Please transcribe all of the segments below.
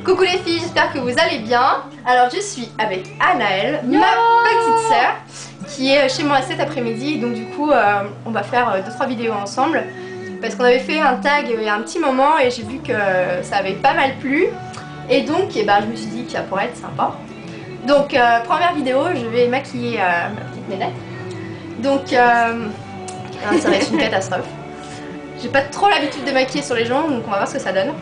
Coucou les filles, j'espère que vous allez bien. Alors je suis avec Anaëlle, ma petite sœur, qui est chez moi cet après-midi. Donc du coup on va faire 2-3 vidéos ensemble. Parce qu'on avait fait un tag il y a un petit moment et j'ai vu que ça avait pas mal plu. Et donc je me suis dit que ça pourrait être sympa. Donc première vidéo, je vais maquiller ma petite nénette. Donc ça va être une catastrophe. J'ai pas trop l'habitude de maquiller sur les gens, donc on va voir ce que ça donne.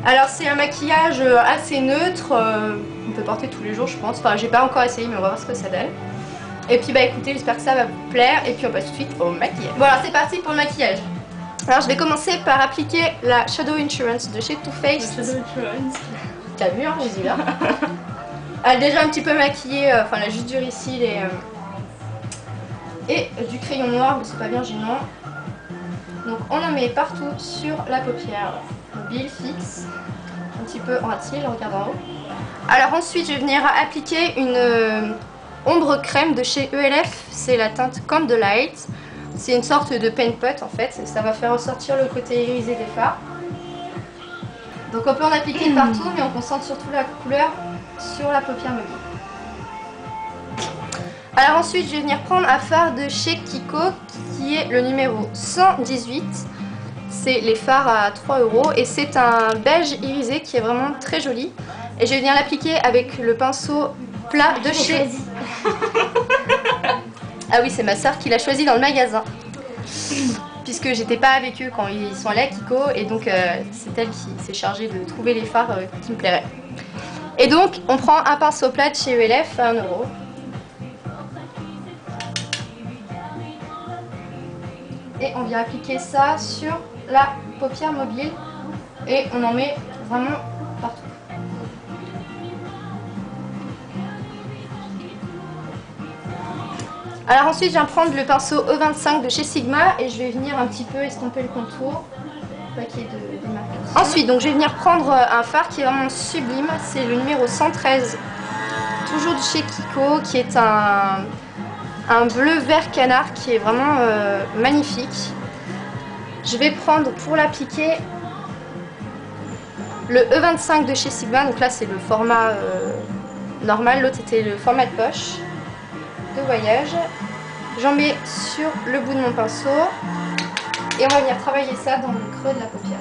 Alors c'est un maquillage assez neutre, on peut porter tous les jours je pense. Enfin j'ai pas encore essayé mais on va voir ce que ça donne. Et puis écoutez, j'espère que ça va vous plaire et puis on passe tout de suite au maquillage. Voilà, c'est parti pour le maquillage. Alors je vais commencer par appliquer la Shadow Insurance de chez Too Faced. Shadow Insurance. T'as vu hein, j'ai dit bien. Elle a déjà un petit peu maquillé, enfin elle a juste du Risil et du crayon noir, mais c'est pas bien gênant. Donc on en met partout sur la paupière mobile fixe, un petit peu en cils, regarde en haut. Alors ensuite je vais venir appliquer une ombre crème de chez ELF, c'est la teinte Candlelight. C'est une sorte de paint pot en fait, ça va faire ressortir le côté irisé des fards. Donc on peut en appliquer partout mais on concentre surtout la couleur sur la paupière mobile. Alors ensuite je vais venir prendre un fard de chez Kiko qui est le numéro 118. C'est les fards à 3 € et c'est un beige irisé qui est vraiment très joli. Et je vais venir l'appliquer avec le pinceau plat de chez... Ah oui, c'est ma soeur qui l'a choisi dans le magasin. Puisque j'étais pas avec eux quand ils sont allés à Kiko et donc c'est elle qui s'est chargée de trouver les fards qui me plairaient. Et donc on prend un pinceau plat de chez ELF à 1 €. Et on vient appliquer ça sur la paupière mobile et on en met vraiment partout. Alors ensuite je viens prendre le pinceau E25 de chez Sigma et je vais venir un petit peu estomper le contour. Pas qu'il y ait de démarcation. Ensuite donc je vais venir prendre un fard qui est vraiment sublime, c'est le numéro 113, toujours de chez Kiko, qui est un bleu vert canard qui est vraiment magnifique. Je vais prendre pour l'appliquer le E25 de chez Sigma, donc là c'est le format normal, l'autre était le format de poche de voyage. J'en mets sur le bout de mon pinceau et on va venir travailler ça dans le creux de la paupière.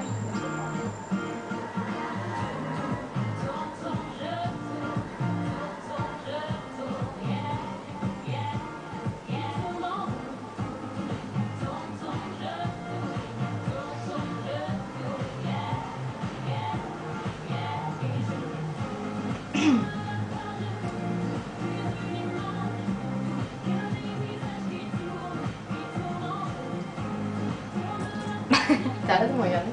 T'arrêtes de me regarder.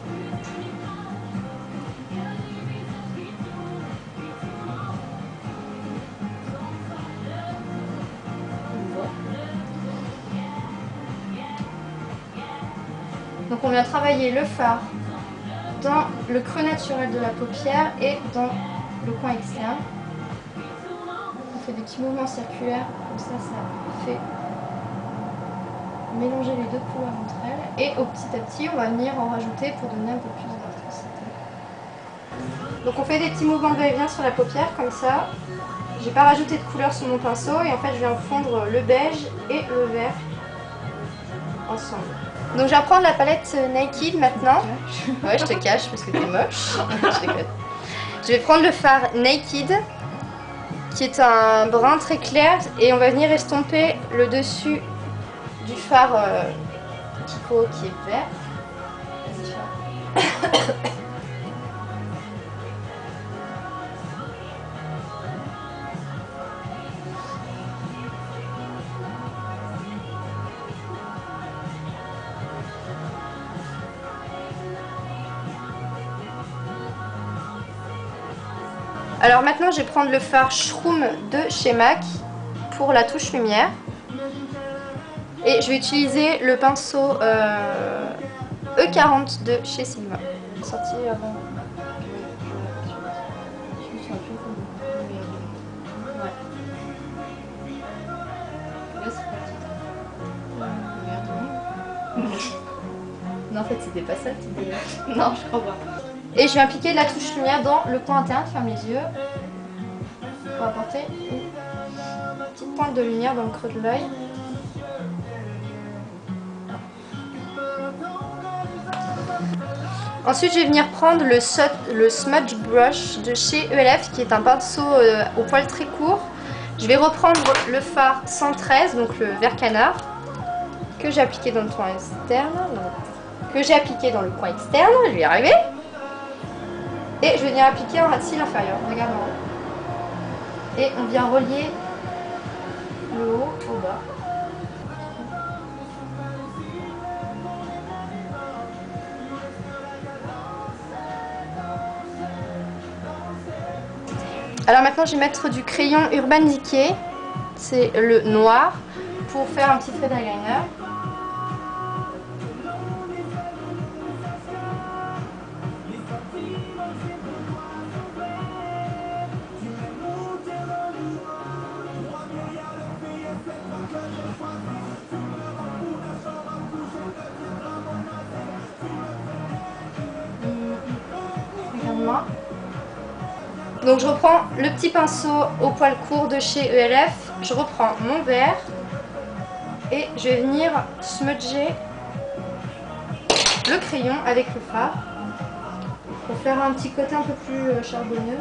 Donc on vient travailler le fard dans le creux naturel de la paupière et dans le coin externe. On fait des petits mouvements circulaires, comme ça fait mélanger les deux couleurs entre elles. Et petit à petit, on va venir en rajouter pour donner un peu plus d'intensité. Donc on fait des petits mouvements de va-et-vient sur la paupière, comme ça. J'ai pas rajouté de couleur sur mon pinceau et en fait je viens fondre le beige et le vert ensemble. Donc je vais prendre la palette Naked maintenant. Ouais, je te cache parce que t'es moche. Je déconne. Je vais prendre le fard Naked qui est un brun très clair et on va venir estomper le dessus du fard Kiko qui est vert. Alors maintenant je vais prendre le fard Shroom de chez MAC pour la touche lumière. Et je vais utiliser le pinceau E40 de chez Sigma. Sorti avant. Non, en fait, c'était pas ça. Non, je crois pas. Et je vais appliquer de la touche lumière dans le coin interne, ferme les yeux. Pour apporter une petite pointe de lumière dans le creux de l'œil. Ensuite, je vais venir prendre le Smudge Brush de chez ELF, qui est un pinceau au poil très court. Je vais reprendre le fard 113, donc le vert canard, que j'ai appliqué dans le coin externe. Que j'ai appliqué dans le coin externe, je vais y arriver. Et je vais venir appliquer en ras de cils inférieur, regarde en haut. Et on vient relier le haut au bas. Alors maintenant je vais mettre du crayon Urban Decay, c'est le noir, pour faire un petit trait d'eyeliner. Regarde-moi. Donc je reprends le petit pinceau au poil court de chez ELF, je reprends mon vert et je vais venir smudger le crayon avec le fard pour faire un petit côté un peu plus charbonneux.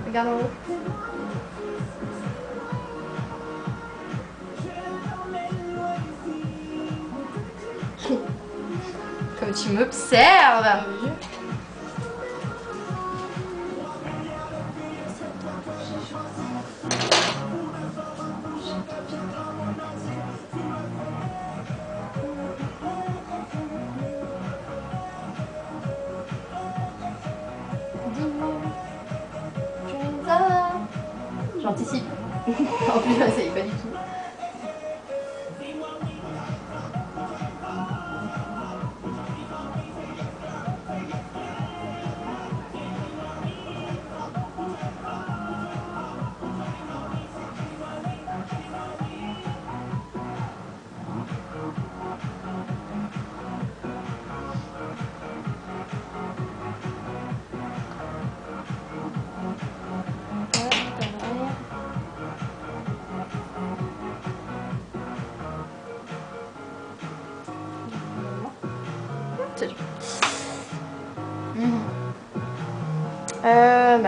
Regarde en haut. Comme tu m'observes. J'anticipe. En plus, je ne sais pas du tout.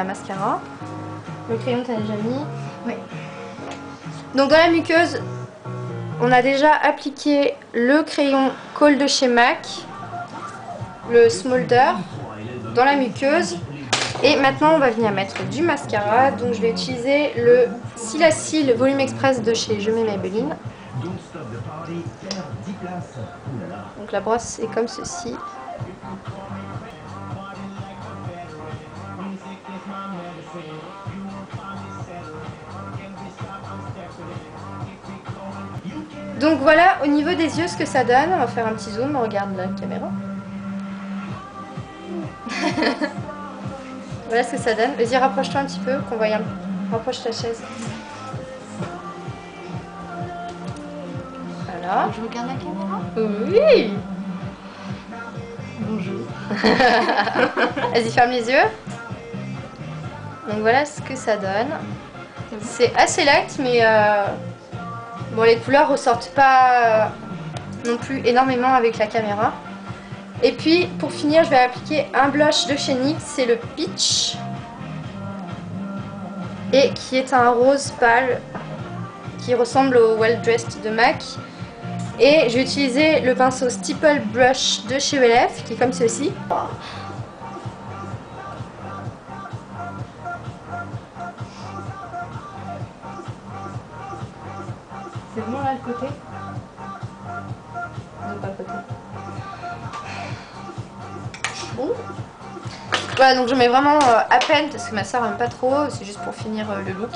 Mascara. Le crayon t'as déjà mis. Oui. Donc dans la muqueuse, on a déjà appliqué le crayon Kohl de chez MAC, le Smolder, dans la muqueuse. Et maintenant on va venir mettre du mascara. Donc je vais utiliser le Cils Volume Express de chez Je mets Maybelline. Donc la brosse est comme ceci. Donc voilà au niveau des yeux ce que ça donne. On va faire un petit zoom, on regarde la caméra. Voilà ce que ça donne. Vas-y, rapproche-toi un petit peu, qu'on voit un... Rapproche ta chaise. Voilà. Je regarde la caméra. Oui. Bonjour. Vas-y, ferme les yeux. Donc voilà ce que ça donne. C'est assez light, mais bon, les couleurs ressortent pas non plus énormément avec la caméra. Et puis pour finir, je vais appliquer un blush de chez NYX, c'est le Peach, et qui est un rose pâle qui ressemble au Well Dressed de MAC. Et je vais utiliser le pinceau Stipple Brush de chez ELF, qui est comme ceci. C'est vraiment là le côté? Non, pas le côté. Bon. Voilà, donc je mets vraiment à peine parce que ma soeur aime pas trop, c'est juste pour finir le look.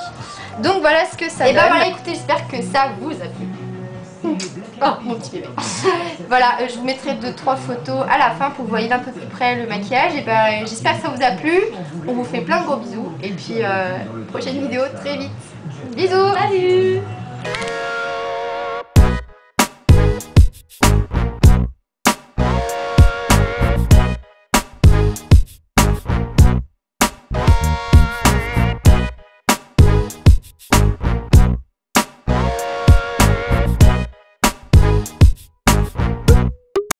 Donc voilà ce que ça donne. Et bah voilà, écoutez, j'espère que ça vous a plu. Oh mon petit bébé. Voilà, je vous mettrai 2-3 photos à la fin pour que vous voyez d'un peu plus près le maquillage. Et ben j'espère que ça vous a plu. On vous fait plein de gros bisous. Et puis prochaine vidéo très vite. Bisous. Salut.